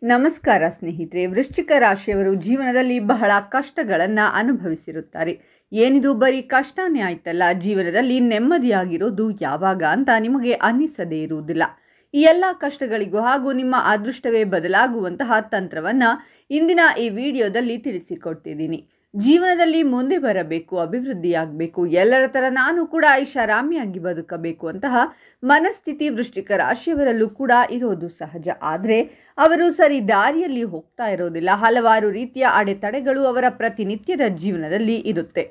ನಮಸ್ಕಾರ ಸ್ನೇಹಿತರೆ. ವೃಶ್ಚಿಕ ರಾಶಿಯವರು ಜೀವನದಲ್ಲಿ ಬಹಳ ಕಷ್ಟಗಳನ್ನು ಅನುಭವಿಸಿರುತ್ತಾರೆ. ಏನಿದು ಬರೀ ಕಷ್ಟನೇ ಆಯ್ತಲ್ಲ, ಜೀವನದಲ್ಲಿ ನೆಮ್ಮದಿಯಾಗಿರೋದು ಯಾವಾಗ ಅಂತ ನಿಮಗೆ ಅನ್ನಿಸದೇ ಇರುವುದಿಲ್ಲ. ಈ ಎಲ್ಲ ಕಷ್ಟಗಳಿಗೂ ಹಾಗೂ ನಿಮ್ಮ ಅದೃಷ್ಟವೇ ಬದಲಾಗುವಂತಹ ತಂತ್ರವನ್ನು ಇಂದಿನ ಈ ವಿಡಿಯೋದಲ್ಲಿ ತಿಳಿಸಿಕೊಡ್ತಿದ್ದೀನಿ. ಜೀವನದಲ್ಲಿ ಮುಂದೆ ಬರಬೇಕು, ಅಭಿವೃದ್ಧಿಯಾಗಬೇಕು, ಎಲ್ಲರ ಥರ ನಾನು ಕೂಡ ಐಷಾರಾಮಿಯಾಗಿ ಬದುಕಬೇಕು ಅಂತಹ ಮನಸ್ಥಿತಿ ವೃಶ್ಚಿಕ ರಾಶಿಯವರಲ್ಲೂ ಕೂಡ ಇರೋದು ಸಹಜ. ಆದರೆ ಅವರು ಸರಿ ದಾರಿಯಲ್ಲಿ ಹೋಗ್ತಾ ಇರೋದಿಲ್ಲ. ಹಲವಾರು ರೀತಿಯ ಅಡೆತಡೆಗಳು ಅವರ ಪ್ರತಿನಿತ್ಯದ ಜೀವನದಲ್ಲಿ ಇರುತ್ತೆ.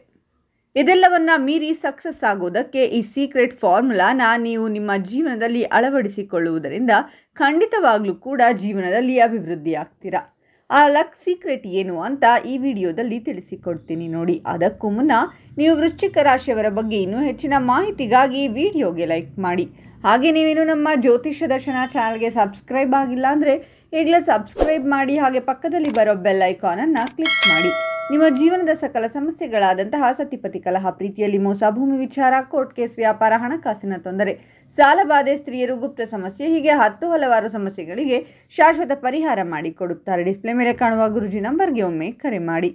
ಇದೆಲ್ಲವನ್ನ ಮೀರಿ ಸಕ್ಸಸ್ ಆಗೋದಕ್ಕೆ ಈ ಸೀಕ್ರೆಟ್ ಫಾರ್ಮುಲಾನ ನೀವು ನಿಮ್ಮ ಜೀವನದಲ್ಲಿ ಅಳವಡಿಸಿಕೊಳ್ಳುವುದರಿಂದ ಖಂಡಿತವಾಗ್ಲೂ ಕೂಡ ಜೀವನದಲ್ಲಿ ಅಭಿವೃದ್ಧಿ ಆಗ್ತೀರಾ. ಆ ಲಕ್ ಸೀಕ್ರೆಟ್ ಏನು ಅಂತ ಈ ವಿಡಿಯೋದಲ್ಲಿ ತಿಳಿಸಿಕೊಡ್ತೀನಿ ನೋಡಿ. ಅದಕ್ಕೂ ಮುನ್ನ ನೀವು ವೃಶ್ಚಿಕ ರಾಶಿಯವರ ಬಗ್ಗೆ ಇನ್ನೂ ಹೆಚ್ಚಿನ ಮಾಹಿತಿಗಾಗಿ ವಿಡಿಯೋಗೆ ಲೈಕ್ ಮಾಡಿ. ಹಾಗೆ ನೀವೇನು ನಮ್ಮ ಜ್ಯೋತಿಷ್ಯ ದರ್ಶನ ಚಾನಲ್ಗೆ ಸಬ್ಸ್ಕ್ರೈಬ್ ಆಗಿಲ್ಲ ಅಂದರೆ ಈಗಲೇ ಸಬ್ಸ್ಕ್ರೈಬ್ ಮಾಡಿ. ಹಾಗೆ ಪಕ್ಕದಲ್ಲಿ ಬರೋ ಬೆಲ್ ಐಕಾನನ್ನು ಕ್ಲಿಕ್ ಮಾಡಿ. ನಿಮ್ಮ ಜೀವನದ ಸಕಲ ಸಮಸ್ಯೆಗಳಾದಂತಹ ಸತಿಪತಿ ಕಲಹ, ಪ್ರೀತಿಯಲ್ಲಿ ಮೋಸ, ಭೂಮಿ ವಿಚಾರ, ಕೋರ್ಟ್ ಕೇಸ್, ವ್ಯಾಪಾರ, ಹಣಕಾಸಿನ ತೊಂದರೆ, ಸಾಲಬಾಧೆ, ಸ್ತ್ರೀಯರು, ಗುಪ್ತ ಸಮಸ್ಯೆ, ಹೀಗೆ ಹಲವಾರು ಸಮಸ್ಯೆಗಳಿಗೆ ಶಾಶ್ವತ ಪರಿಹಾರ ಮಾಡಿಕೊಡುತ್ತಾರೆ. ಡಿಸ್ಪ್ಲೇ ಮೇಲೆ ಕಾಣುವ ಗುರುಜಿ ನಂಬರ್ಗೆ ಒಮ್ಮೆ ಕರೆ ಮಾಡಿ.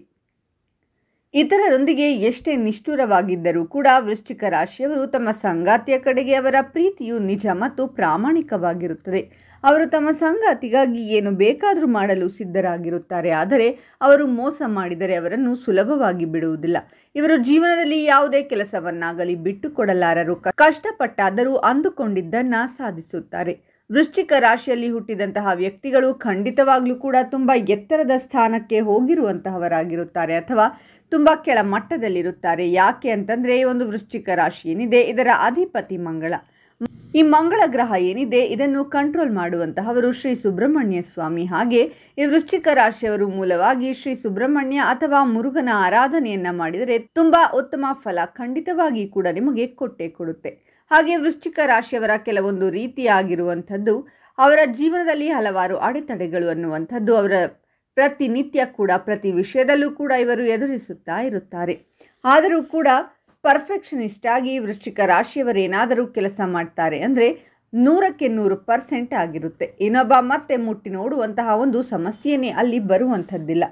ಇತರರೊಂದಿಗೆ ಎಷ್ಟೇ ನಿಷ್ಠುರವಾಗಿದ್ದರೂ ಕೂಡ ವೃಶ್ಚಿಕ ರಾಶಿಯವರು ತಮ್ಮ ಸಂಗಾತಿಯ ಕಡೆಗೆ ಅವರ ಪ್ರೀತಿಯು ನಿಜ ಮತ್ತು ಪ್ರಾಮಾಣಿಕವಾಗಿರುತ್ತದೆ. ಅವರು ತಮ್ಮ ಸಂಗಾತಿಗಾಗಿ ಏನು ಬೇಕಾದರೂ ಮಾಡಲು ಸಿದ್ಧರಾಗಿರುತ್ತಾರೆ. ಆದರೆ ಅವರು ಮೋಸ ಮಾಡಿದರೆ ಅವರನ್ನು ಸುಲಭವಾಗಿ ಬಿಡುವುದಿಲ್ಲ. ಇವರು ಜೀವನದಲ್ಲಿ ಯಾವುದೇ ಕೆಲಸವನ್ನಾಗಲಿ ಬಿಟ್ಟುಕೊಡಲಾರರು. ಕಷ್ಟಪಟ್ಟಾದರೂ ಅಂದುಕೊಂಡಿದ್ದನ್ನ ಸಾಧಿಸುತ್ತಾರೆ. ವೃಶ್ಚಿಕ ರಾಶಿಯಲ್ಲಿ ಹುಟ್ಟಿದಂತಹ ವ್ಯಕ್ತಿಗಳು ಖಂಡಿತವಾಗ್ಲೂ ಕೂಡ ತುಂಬ ಎತ್ತರದ ಸ್ಥಾನಕ್ಕೆ ಹೋಗಿರುವಂತಹವರಾಗಿರುತ್ತಾರೆ ಅಥವಾ ತುಂಬ ಕೆಳಮಟ್ಟದಲ್ಲಿರುತ್ತಾರೆ. ಯಾಕೆ ಅಂತಂದರೆ ಈ ಒಂದು ವೃಶ್ಚಿಕ ರಾಶಿ ಏನಿದೆ ಇದರ ಅಧಿಪತಿ ಮಂಗಳ. ಈ ಮಂಗಳ ಗ್ರಹ ಏನಿದೆ ಇದನ್ನು ಕಂಟ್ರೋಲ್ ಮಾಡುವಂತಹವರು ಶ್ರೀ ಸುಬ್ರಹ್ಮಣ್ಯ ಸ್ವಾಮಿ. ಹಾಗೆ ಈ ವೃಶ್ಚಿಕ ರಾಶಿಯವರು ಮೂಲವಾಗಿ ಶ್ರೀ ಸುಬ್ರಹ್ಮಣ್ಯ ಅಥವಾ ಮುರುಗನ ಆರಾಧನೆಯನ್ನ ಮಾಡಿದರೆ ತುಂಬಾ ಉತ್ತಮ ಫಲ ಖಂಡಿತವಾಗಿ ಕೂಡ ನಿಮಗೆ ಕೊಟ್ಟೇ ಕೊಡುತ್ತೆ. ಹಾಗೆ ವೃಶ್ಚಿಕ ರಾಶಿಯವರ ಕೆಲವೊಂದು ರೀತಿಯಾಗಿರುವಂಥದ್ದು ಅವರ ಜೀವನದಲ್ಲಿ ಹಲವಾರು ಅಡೆತಡೆಗಳು ಅನ್ನುವಂಥದ್ದು ಅವರ ಪ್ರತಿನಿತ್ಯ ಕೂಡ ಪ್ರತಿ ವಿಷಯದಲ್ಲೂ ಕೂಡ ಇವರು ಎದುರಿಸುತ್ತಾ ಇರುತ್ತಾರೆ. ಆದರೂ ಕೂಡ ಪರ್ಫೆಕ್ಷನಿಸ್ಟ್ ಆಗಿ ವೃಶ್ಚಿಕ ರಾಶಿಯವರೇನಾದರೂ ಕೆಲಸ ಮಾಡ್ತಾರೆ ಅಂದರೆ 100% ಆಗಿರುತ್ತೆ. ಇನ್ನೊಬ್ಬ ಮತ್ತೆ ಮುಟ್ಟಿ ನೋಡುವಂತಹ ಒಂದು ಸಮಸ್ಯೆಯೇ ಅಲ್ಲಿ ಬರುವಂಥದ್ದಿಲ್ಲ.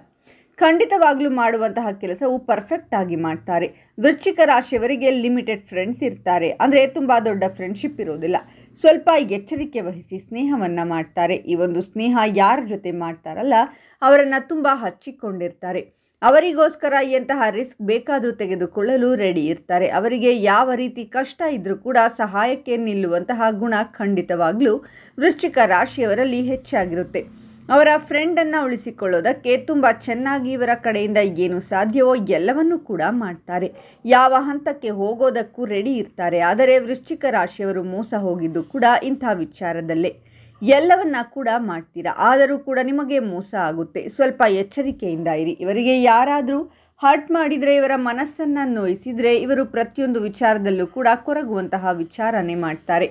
ಖಂಡಿತವಾಗ್ಲೂ ಮಾಡುವಂತಹ ಕೆಲಸವು ಪರ್ಫೆಕ್ಟ್ ಆಗಿ ಮಾಡ್ತಾರೆ. ವೃಶ್ಚಿಕ ರಾಶಿಯವರಿಗೆ ಲಿಮಿಟೆಡ್ ಫ್ರೆಂಡ್ಸ್ ಇರ್ತಾರೆ, ಅಂದರೆ ತುಂಬ ದೊಡ್ಡ ಫ್ರೆಂಡ್ಶಿಪ್ ಇರೋದಿಲ್ಲ. ಸ್ವಲ್ಪ ಎಚ್ಚರಿಕೆ ವಹಿಸಿ ಸ್ನೇಹವನ್ನು ಮಾಡ್ತಾರೆ. ಈ ಒಂದು ಸ್ನೇಹ ಯಾರ ಜೊತೆ ಮಾಡ್ತಾರಲ್ಲ ಅವರನ್ನು ತುಂಬ ಹಚ್ಚಿಕೊಂಡಿರ್ತಾರೆ. ಅವರಿಗೋಸ್ಕರ ಎಂತಹ ರಿಸ್ಕ್ ಬೇಕಾದರೂ ತೆಗೆದುಕೊಳ್ಳಲು ರೆಡಿ ಇರ್ತಾರೆ. ಅವರಿಗೆ ಯಾವ ರೀತಿ ಕಷ್ಟ ಇದ್ರೂ ಕೂಡ ಸಹಾಯಕ್ಕೆ ನಿಲ್ಲುವಂತಹ ಗುಣ ಖಂಡಿತವಾಗ್ಲೂ ವೃಶ್ಚಿಕ ರಾಶಿಯವರಲ್ಲಿ ಹೆಚ್ಚಾಗಿರುತ್ತೆ. ಅವರ ಫ್ರೆಂಡನ್ನು ಉಳಿಸಿಕೊಳ್ಳೋದಕ್ಕೆ ತುಂಬ ಚೆನ್ನಾಗಿ ಇವರ ಕಡೆಯಿಂದ ಏನು ಸಾಧ್ಯವೋ ಎಲ್ಲವನ್ನೂ ಕೂಡ ಮಾಡ್ತಾರೆ. ಯಾವ ಹಂತಕ್ಕೆ ಹೋಗೋದಕ್ಕೂ ರೆಡಿ ಇರ್ತಾರೆ. ಆದರೆ ವೃಶ್ಚಿಕ ರಾಶಿಯವರು ಮೋಸ ಹೋಗಿದ್ದು ಕೂಡ ಇಂಥ ವಿಚಾರದಲ್ಲೇ. ಎಲ್ಲವನ್ನ ಕೂಡ ಮಾಡ್ತೀರಾ, ಆದರೂ ಕೂಡ ನಿಮಗೆ ಮೋಸ ಆಗುತ್ತೆ. ಸ್ವಲ್ಪ ಎಚ್ಚರಿಕೆಯಿಂದ ಇರಿ. ಇವರಿಗೆ ಯಾರಾದರೂ ಹರ್ಟ್ ಮಾಡಿದರೆ, ಇವರ ಮನಸ್ಸನ್ನು ನೋಯಿಸಿದರೆ ಇವರು ಪ್ರತಿಯೊಂದು ವಿಚಾರದಲ್ಲೂ ಕೂಡ ಕೊರಗುವಂತಹ ವಿಚಾರನೇ ಮಾಡ್ತಾರೆ.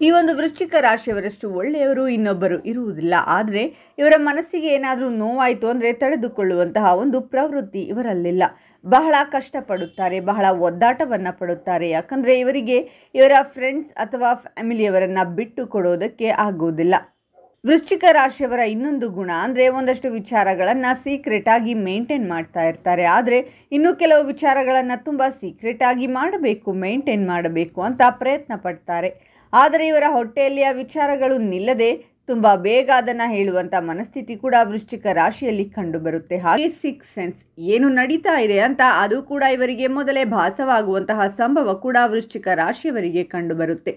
ಈ ಒಂದು ವೃಶ್ಚಿಕ ರಾಶಿಯವರಷ್ಟು ಒಳ್ಳೆಯವರು ಇನ್ನೊಬ್ಬರು ಇರುವುದಿಲ್ಲ. ಆದರೆ ಇವರ ಮನಸ್ಸಿಗೆ ಏನಾದರೂ ನೋವಾಯಿತು ಅಂದರೆ ತಡೆದುಕೊಳ್ಳುವಂತಹ ಒಂದು ಪ್ರವೃತ್ತಿ ಇವರಲ್ಲಿಲ್ಲ. ಬಹಳ ಕಷ್ಟಪಡುತ್ತಾರೆ, ಬಹಳ ಒದ್ದಾಟವನ್ನು ಪಡುತ್ತಾರೆ. ಯಾಕಂದರೆ ಇವರಿಗೆ ಇವರ ಫ್ರೆಂಡ್ಸ್ ಅಥವಾ ಫ್ಯಾಮಿಲಿಯವರನ್ನು ಬಿಟ್ಟು ಕೊಡೋದಕ್ಕೆ ಆಗೋದಿಲ್ಲ. ವೃಶ್ಚಿಕ ರಾಶಿಯವರ ಇನ್ನೊಂದು ಗುಣ ಅಂದರೆ ಒಂದಷ್ಟು ವಿಚಾರಗಳನ್ನು ಸೀಕ್ರೆಟಾಗಿ ಮೇಂಟೈನ್ ಮಾಡ್ತಾ ಇರ್ತಾರೆ. ಆದರೆ ಇನ್ನೂ ಕೆಲವು ವಿಚಾರಗಳನ್ನು ತುಂಬ ಸೀಕ್ರೆಟಾಗಿ ಮಾಡಬೇಕು, ಮೇಂಟೈನ್ ಮಾಡಬೇಕು ಅಂತ ಪ್ರಯತ್ನ ಪಡ್ತಾರೆ. ಆದರೆ ಇವರ ಹೊಟ್ಟೆಯಲ್ಲಿ ಆ ವಿಚಾರಗಳು ನಿಲ್ಲದೆ ತುಂಬ ಬೇಗ ಅದನ್ನು ಹೇಳುವಂಥ ಮನಸ್ಥಿತಿ ಕೂಡ ವೃಶ್ಚಿಕ ರಾಶಿಯಲ್ಲಿ ಕಂಡುಬರುತ್ತೆ. ಹಾಗೆ ಸಿಕ್ಸ್ ಸೆನ್ಸ್ ಏನು ನಡೀತಾ ಇದೆ ಅಂತ ಅದು ಕೂಡ ಇವರಿಗೆ ಮೊದಲೇ ಭಾಸವಾಗುವಂತಹ ಸಂಭವ ಕೂಡ ವೃಶ್ಚಿಕ ರಾಶಿಯವರಿಗೆ ಕಂಡುಬರುತ್ತೆ.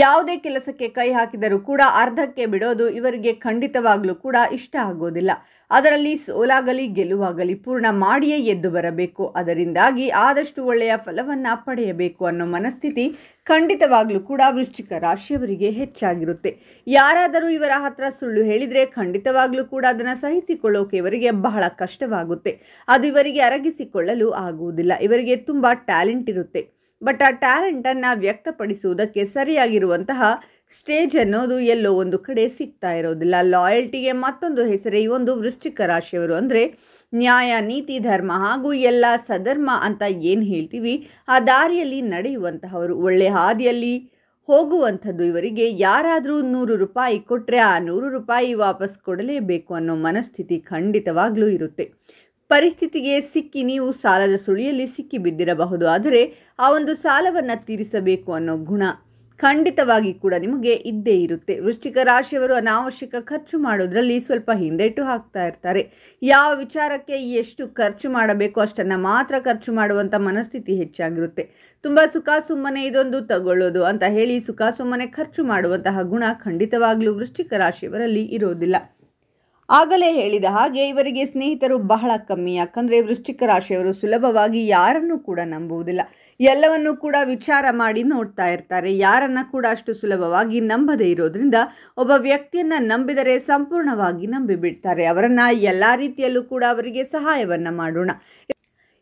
ಯಾವುದೇ ಕೆಲಸಕ್ಕೆ ಕೈ ಹಾಕಿದರೂ ಕೂಡ ಅರ್ಧಕ್ಕೆ ಬಿಡೋದು ಇವರಿಗೆ ಖಂಡಿತವಾಗ್ಲೂ ಕೂಡ ಇಷ್ಟ ಆಗೋದಿಲ್ಲ. ಅದರಲ್ಲಿ ಸೋಲಾಗಲಿ ಗೆಲುವಾಗಲಿ ಪೂರ್ಣ ಮಾಡಿಯೇ ಎದ್ದು ಬರಬೇಕು. ಅದರಿಂದಾಗಿ ಆದಷ್ಟು ಒಳ್ಳೆಯ ಫಲವನ್ನು ಪಡೆಯಬೇಕು ಅನ್ನೋ ಮನಸ್ಥಿತಿ ಖಂಡಿತವಾಗ್ಲೂ ಕೂಡ ವೃಶ್ಚಿಕ ರಾಶಿಯವರಿಗೆ ಹೆಚ್ಚಾಗಿರುತ್ತೆ. ಯಾರಾದರೂ ಇವರ ಹತ್ರ ಸುಳ್ಳು ಹೇಳಿದರೆ ಖಂಡಿತವಾಗ್ಲೂ ಕೂಡ ಅದನ್ನು ಸಹಿಸಿಕೊಳ್ಳೋಕೆ ಇವರಿಗೆ ಬಹಳ ಕಷ್ಟವಾಗುತ್ತೆ. ಅದು ಇವರಿಗೆ ಅರಗಿಸಿಕೊಳ್ಳಲು ಆಗುವುದಿಲ್ಲ. ಇವರಿಗೆ ತುಂಬ ಟ್ಯಾಲೆಂಟ್ ಇರುತ್ತೆ, ಬಟ್ ಆ ಟ್ಯಾಲೆಂಟನ್ನು ವ್ಯಕ್ತಪಡಿಸುವುದಕ್ಕೆ ಸರಿಯಾಗಿರುವಂತಹ ಸ್ಟೇಜ್ ಅನ್ನೋದು ಎಲ್ಲೋ ಒಂದು ಕಡೆ ಸಿಗ್ತಾ ಇರೋದಿಲ್ಲ. ಲಾಯಲ್ಟಿಗೆ ಮತ್ತೊಂದು ಹೆಸರೇ ಈ ಒಂದು ವೃಶ್ಚಿಕ ರಾಶಿಯವರು. ಅಂದರೆ ನ್ಯಾಯ, ನೀತಿ, ಧರ್ಮ ಹಾಗೂ ಎಲ್ಲ ಸಧರ್ಮ ಅಂತ ಏನು ಹೇಳ್ತೀವಿ ಆ ದಾರಿಯಲ್ಲಿ ನಡೆಯುವಂತಹವರು, ಒಳ್ಳೆ ಹಾದಿಯಲ್ಲಿ ಹೋಗುವಂಥದ್ದು ಇವರಿಗೆ. ಯಾರಾದರೂ 100 ರೂಪಾಯಿ ಕೊಟ್ಟರೆ ಆ 100 ರೂಪಾಯಿ ವಾಪಸ್ ಕೊಡಲೇಬೇಕು ಅನ್ನೋ ಮನಸ್ಥಿತಿ ಖಂಡಿತವಾಗ್ಲೂ ಇರುತ್ತೆ. ಪರಿಸ್ಥಿತಿಗೆ ಸಿಕ್ಕಿ ನೀವು ಸಾಲದ ಸುಳಿಯಲ್ಲಿ ಸಿಕ್ಕಿ ಬಿದ್ದಿರಬಹುದು, ಆದರೆ ಆ ಒಂದು ಸಾಲವನ್ನು ತೀರಿಸಬೇಕು ಅನ್ನೋ ಗುಣ ಖಂಡಿತವಾಗಿ ಕೂಡ ನಿಮಗೆ ಇದ್ದೇ ಇರುತ್ತೆ. ವೃಶ್ಚಿಕ ರಾಶಿಯವರು ಅನಾವಶ್ಯಕ ಖರ್ಚು ಮಾಡೋದ್ರಲ್ಲಿ ಸ್ವಲ್ಪ ಹಿಂದೇಟು ಹಾಕ್ತಾ ಇರ್ತಾರೆ. ಯಾವ ವಿಚಾರಕ್ಕೆ ಎಷ್ಟು ಖರ್ಚು ಮಾಡಬೇಕು ಅಷ್ಟನ್ನು ಮಾತ್ರ ಖರ್ಚು ಮಾಡುವಂಥ ಮನಸ್ಥಿತಿ ಹೆಚ್ಚಾಗಿರುತ್ತೆ. ತುಂಬ ಸುಖ ಸುಮ್ಮನೆ ಇದೊಂದು ತಗೊಳ್ಳೋದು ಅಂತ ಹೇಳಿ ಸುಖ ಸುಮ್ಮನೆ ಖರ್ಚು ಮಾಡುವಂತಹ ಗುಣ ಖಂಡಿತವಾಗ್ಲೂ ವೃಶ್ಚಿಕ ರಾಶಿಯವರಲ್ಲಿ ಇರೋದಿಲ್ಲ. ಆಗಲೇ ಹೇಳಿದ ಹಾಗೆ ಇವರಿಗೆ ಸ್ನೇಹಿತರು ಬಹಳ ಕಮ್ಮಿ. ಯಾಕಂದರೆ ವೃಶ್ಚಿಕ ರಾಶಿಯವರು ಸುಲಭವಾಗಿ ಯಾರನ್ನೂ ಕೂಡ ನಂಬುವುದಿಲ್ಲ. ಎಲ್ಲವನ್ನೂ ಕೂಡ ವಿಚಾರ ಮಾಡಿ ನೋಡ್ತಾ ಇರ್ತಾರೆ. ಯಾರನ್ನ ಕೂಡ ಅಷ್ಟು ಸುಲಭವಾಗಿ ನಂಬದೇ ಇರೋದ್ರಿಂದ ಒಬ್ಬ ವ್ಯಕ್ತಿಯನ್ನು ನಂಬಿದರೆ ಸಂಪೂರ್ಣವಾಗಿ ನಂಬಿಬಿಡ್ತಾರೆ. ಅವರನ್ನು ಎಲ್ಲ ರೀತಿಯಲ್ಲೂ ಕೂಡ ಅವರಿಗೆ ಸಹಾಯವನ್ನು ಮಾಡೋಣ.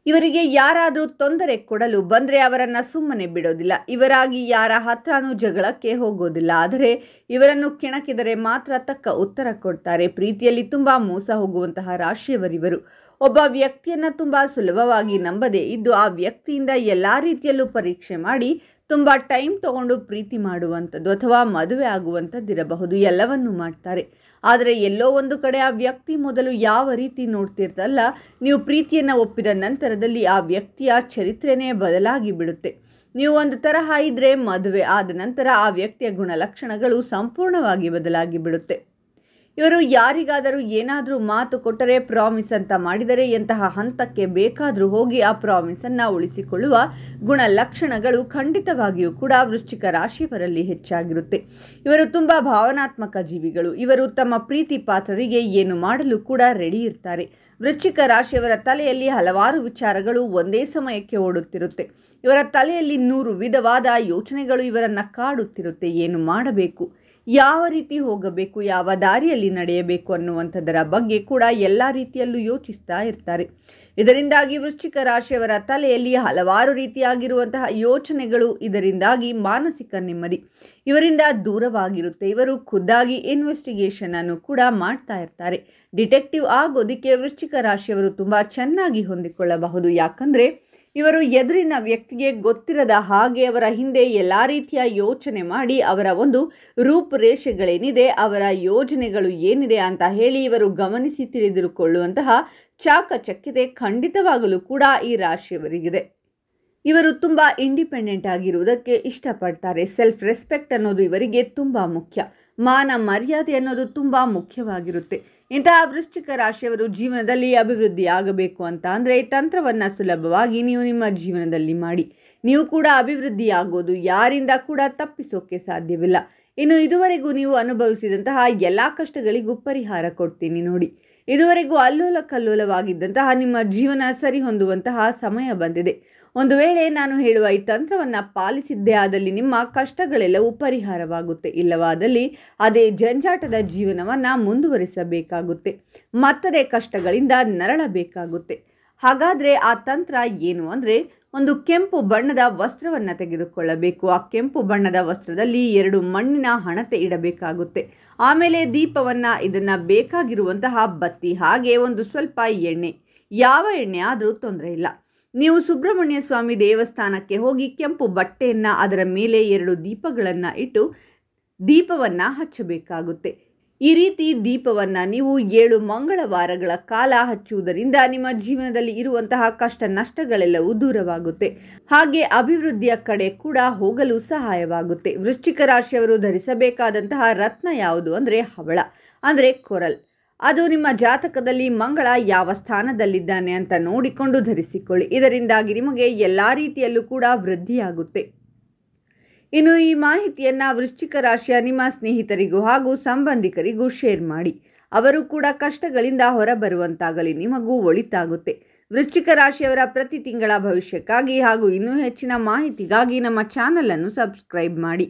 ಇವರಿಗೆ ಯಾರಾದರೂ ತೊಂದರೆ ಕೊಡಲು ಬಂದರೆ ಅವರನ್ನು ಸುಮ್ಮನೆ ಬಿಡೋದಿಲ್ಲ. ಇವರಾಗಿ ಯಾರ ಹತ್ರನೂ ಜಗಳಕ್ಕೆ ಹೋಗೋದಿಲ್ಲ. ಆದರೆ ಇವರನ್ನು ಕೆಣಕಿದರೆ ಮಾತ್ರ ತಕ್ಕ ಉತ್ತರ ಕೊಡ್ತಾರೆ. ಪ್ರೀತಿಯಲ್ಲಿ ತುಂಬ ಮೋಸ ಹೋಗುವಂತಹ ರಾಶಿಯವರಿವರು. ಒಬ್ಬ ವ್ಯಕ್ತಿಯನ್ನು ತುಂಬ ಸುಲಭವಾಗಿ ನಂಬದೇ ಇದ್ದು ಆ ವ್ಯಕ್ತಿಯಿಂದ ಎಲ್ಲ ರೀತಿಯಲ್ಲೂ ಪರೀಕ್ಷೆ ಮಾಡಿ ತುಂಬ ಟೈಮ್ ತಗೊಂಡು ಪ್ರೀತಿ ಮಾಡುವಂಥದ್ದು ಅಥವಾ ಮದುವೆ ಆಗುವಂಥದ್ದಿರಬಹುದು, ಎಲ್ಲವನ್ನೂ ಮಾಡ್ತಾರೆ. ಆದರೆ ಎಲ್ಲೋ ಒಂದು ಕಡೆ ಆ ವ್ಯಕ್ತಿ ಮೊದಲು ಯಾವ ರೀತಿ ನೋಡ್ತಿರ್ತಲ್ಲ, ನೀವು ಪ್ರೀತಿಯನ್ನು ಒಪ್ಪಿದ ನಂತರದಲ್ಲಿ ಆ ವ್ಯಕ್ತಿಯ ಚರಿತ್ರೆನೇ ಬದಲಾಗಿ ಬಿಡುತ್ತೆ. ನೀವು ಒಂದು ತರಹ ಇದ್ದರೆ ಮದುವೆ ಆದ ನಂತರ ಆ ವ್ಯಕ್ತಿಯ ಗುಣಲಕ್ಷಣಗಳು ಸಂಪೂರ್ಣವಾಗಿ ಬದಲಾಗಿ ಬಿಡುತ್ತೆ. ಇವರು ಯಾರಿಗಾದರೂ ಏನಾದರೂ ಮಾತು ಕೊಟ್ಟರೆ ಪ್ರಾಮಿಸ್ ಅಂತ ಮಾಡಿದರೆ ಎಂತಹ ಹಂತಕ್ಕೆ ಬೇಕಾದರೂ ಹೋಗಿ ಆ ಪ್ರಾಮಿಸನ್ನು ಉಳಿಸಿಕೊಳ್ಳುವ ಗುಣಲಕ್ಷಣಗಳು ಖಂಡಿತವಾಗಿಯೂ ಕೂಡ ವೃಶ್ಚಿಕ ರಾಶಿಯವರಲ್ಲಿ ಹೆಚ್ಚಾಗಿರುತ್ತೆ. ಇವರು ತುಂಬ ಭಾವನಾತ್ಮಕ ಜೀವಿಗಳು. ಇವರು ತಮ್ಮ ಪ್ರೀತಿ ಪಾತ್ರರಿಗೆ ಏನು ಮಾಡಲು ಕೂಡ ರೆಡಿ ಇರ್ತಾರೆ. ವೃಶ್ಚಿಕ ರಾಶಿಯವರ ತಲೆಯಲ್ಲಿ ಹಲವಾರು ವಿಚಾರಗಳು ಒಂದೇ ಸಮಯಕ್ಕೆ ಓಡುತ್ತಿರುತ್ತೆ. ಇವರ ತಲೆಯಲ್ಲಿ 100 ವಿಧವಾದ ಯೋಚನೆಗಳು ಇವರನ್ನು ಕಾಡುತ್ತಿರುತ್ತೆ. ಏನು ಮಾಡಬೇಕು, ಯಾವ ರೀತಿ ಹೋಗಬೇಕು, ಯಾವ ದಾರಿಯಲ್ಲಿ ನಡೆಯಬೇಕು ಅನ್ನುವಂಥದ್ದರ ಬಗ್ಗೆ ಕೂಡ ಎಲ್ಲ ರೀತಿಯಲ್ಲೂ ಯೋಚಿಸ್ತಾ ಇರ್ತಾರೆ. ಇದರಿಂದಾಗಿ ವೃಶ್ಚಿಕ ರಾಶಿಯವರ ತಲೆಯಲ್ಲಿ ಹಲವಾರು ರೀತಿಯಾಗಿರುವಂತಹ ಯೋಚನೆಗಳು, ಇದರಿಂದಾಗಿ ಮಾನಸಿಕ ನೆಮ್ಮದಿ ಇವರಿಂದ ದೂರವಾಗಿರುತ್ತೆ. ಇವರು ಖುದ್ದಾಗಿ ಇನ್ವೆಸ್ಟಿಗೇಷನ್ ಅನ್ನು ಕೂಡ ಮಾಡ್ತಾ ಇರ್ತಾರೆ. ಡಿಟೆಕ್ಟಿವ್ ಆಗೋದಕ್ಕೆ ವೃಶ್ಚಿಕ ರಾಶಿಯವರು ತುಂಬ ಚೆನ್ನಾಗಿ ಹೊಂದಿಕೊಳ್ಳಬಹುದು. ಯಾಕಂದರೆ ಇವರು ಎದುರಿನ ವ್ಯಕ್ತಿಗೆ ಗೊತ್ತಿರದ ಹಾಗೆ ಅವರ ಹಿಂದೆ ಎಲ್ಲ ರೀತಿಯ ಯೋಚನೆ ಮಾಡಿ ಅವರ ಒಂದು ರೂಪುರೇಷೆಗಳೇನಿದೆ, ಅವರ ಯೋಜನೆಗಳು ಏನಿದೆ ಅಂತ ಹೇಳಿ ಇವರು ಗಮನಿಸಿ ತಿಳಿದುಕೊಳ್ಳುವಂತಹ ಚಾಕಚಕ್ಯತೆ ಖಂಡಿತವಾಗಲೂ ಕೂಡ ಈ ರಾಶಿಯವರಿಗಿದೆ. ಇವರು ತುಂಬ ಇಂಡಿಪೆಂಡೆಂಟ್ ಆಗಿರುವುದಕ್ಕೆ ಇಷ್ಟಪಡ್ತಾರೆ. ಸೆಲ್ಫ್ ರೆಸ್ಪೆಕ್ಟ್ ಅನ್ನೋದು ಇವರಿಗೆ ತುಂಬ ಮುಖ್ಯ. ಮಾನ ಮರ್ಯಾದೆ ಅನ್ನೋದು ತುಂಬ ಮುಖ್ಯವಾಗಿರುತ್ತೆ. ಇಂತಹ ವೃಶ್ಚಿಕ ರಾಶಿಯವರು ಜೀವನದಲ್ಲಿ ಅಭಿವೃದ್ಧಿ ಆಗಬೇಕು ಅಂತ ಅಂದರೆ ತಂತ್ರವನ್ನು ಸುಲಭವಾಗಿ ನೀವು ನಿಮ್ಮ ಜೀವನದಲ್ಲಿ ಮಾಡಿ ನೀವು ಕೂಡ ಅಭಿವೃದ್ಧಿ ಆಗೋದು ಯಾರಿಂದ ಕೂಡ ತಪ್ಪಿಸೋಕೆ ಸಾಧ್ಯವಿಲ್ಲ. ಇನ್ನು ಇದುವರೆಗೂ ನೀವು ಅನುಭವಿಸಿದಂತಹ ಎಲ್ಲ ಕಷ್ಟಗಳಿಗೂ ಪರಿಹಾರ ಕೊಡ್ತೀನಿ ನೋಡಿ. ಇದುವರೆಗೂ ಅಲ್ಲೋಲ ಕಲ್ಲೋಲವಾಗಿದ್ದಂತಹ ನಿಮ್ಮ ಜೀವನ ಸರಿ ಹೊಂದುವಂತಹ ಸಮಯ ಬಂದಿದೆ. ಒಂದು ವೇಳೆ ನಾನು ಹೇಳುವ ಈ ತಂತ್ರವನ್ನು ಪಾಲಿಸಿದ್ದೇ ಆದಲ್ಲಿ ನಿಮ್ಮ ಕಷ್ಟಗಳೆಲ್ಲವೂ ಪರಿಹಾರವಾಗುತ್ತೆ. ಇಲ್ಲವಾದಲ್ಲಿ ಅದೇ ಜಂಜಾಟದ ಜೀವನವನ್ನು ಮುಂದುವರಿಸಬೇಕಾಗುತ್ತೆ. ಮತ್ತದೇ ಕಷ್ಟಗಳಿಂದ ನರಳಬೇಕಾಗುತ್ತೆ. ಹಾಗಾದರೆ ಆ ತಂತ್ರ ಏನು ಅಂದರೆ, ಒಂದು ಕೆಂಪು ಬಣ್ಣದ ವಸ್ತ್ರವನ್ನು ತೆಗೆದುಕೊಳ್ಳಬೇಕು. ಆ ಕೆಂಪು ಬಣ್ಣದ ವಸ್ತ್ರದಲ್ಲಿ 2 ಮಣ್ಣಿನ ಹಣತೆ ಇಡಬೇಕಾಗುತ್ತೆ. ಆಮೇಲೆ ದೀಪವನ್ನು, ಇದನ್ನು ಬೇಕಾಗಿರುವಂತಹ ಬತ್ತಿ, ಹಾಗೆ ಒಂದು ಸ್ವಲ್ಪ ಎಣ್ಣೆ, ಯಾವ ಎಣ್ಣೆ ಆದರೂ ತೊಂದರೆ ಇಲ್ಲ. ನೀವು ಸುಬ್ರಹ್ಮಣ್ಯ ಸ್ವಾಮಿ ದೇವಸ್ಥಾನಕ್ಕೆ ಹೋಗಿ ಕೆಂಪು ಬಟ್ಟೆಯನ್ನು ಅದರ ಮೇಲೆ 2 ದೀಪಗಳನ್ನು ಇಟ್ಟು ದೀಪವನ್ನು ಹಚ್ಚಬೇಕಾಗುತ್ತೆ. ಈ ರೀತಿ ದೀಪವನ್ನು ನೀವು 7 ಮಂಗಳವಾರಗಳ ಕಾಲ ಹಚ್ಚುವುದರಿಂದ ನಿಮ್ಮ ಜೀವನದಲ್ಲಿ ಇರುವಂತಹ ಕಷ್ಟ ನಷ್ಟಗಳೆಲ್ಲವೂ ದೂರವಾಗುತ್ತೆ. ಹಾಗೆ ಅಭಿವೃದ್ಧಿಯ ಕಡೆ ಕೂಡ ಹೋಗಲು ಸಹಾಯವಾಗುತ್ತೆ. ವೃಶ್ಚಿಕ ರಾಶಿಯವರು ಧರಿಸಬೇಕಾದಂತಹ ರತ್ನ ಯಾವುದು ಅಂದರೆ ಹವಳ, ಅಂದರೆ ಕೊರಲ್. ಅದು ನಿಮ್ಮ ಜಾತಕದಲ್ಲಿ ಮಂಗಳ ಯಾವ ಸ್ಥಾನದಲ್ಲಿದ್ದಾನೆ ಅಂತ ನೋಡಿಕೊಂಡು ಧರಿಸಿಕೊಳ್ಳಿ. ಇದರಿಂದಾಗಿ ನಿಮಗೆ ಎಲ್ಲ ರೀತಿಯಲ್ಲೂ ಕೂಡ ವೃದ್ಧಿಯಾಗುತ್ತೆ. ಇನ್ನು ಈ ಮಾಹಿತಿಯನ್ನು ವೃಶ್ಚಿಕ ರಾಶಿಯ ನಿಮ್ಮ ಸ್ನೇಹಿತರಿಗೂ ಹಾಗೂ ಸಂಬಂಧಿಕರಿಗೂ ಶೇರ್ ಮಾಡಿ. ಅವರು ಕೂಡ ಕಷ್ಟಗಳಿಂದ ಹೊರಬರುವಂತಾಗಲಿ, ನಿಮಗೂ ಒಳಿತಾಗುತ್ತೆ. ವೃಶ್ಚಿಕ ರಾಶಿಯವರ ಪ್ರತಿ ತಿಂಗಳ ಭವಿಷ್ಯಕ್ಕಾಗಿ ಹಾಗೂ ಇನ್ನೂ ಹೆಚ್ಚಿನ ಮಾಹಿತಿಗಾಗಿ ನಮ್ಮ ಚಾನಲನ್ನು ಸಬ್ಸ್ಕ್ರೈಬ್ ಮಾಡಿ.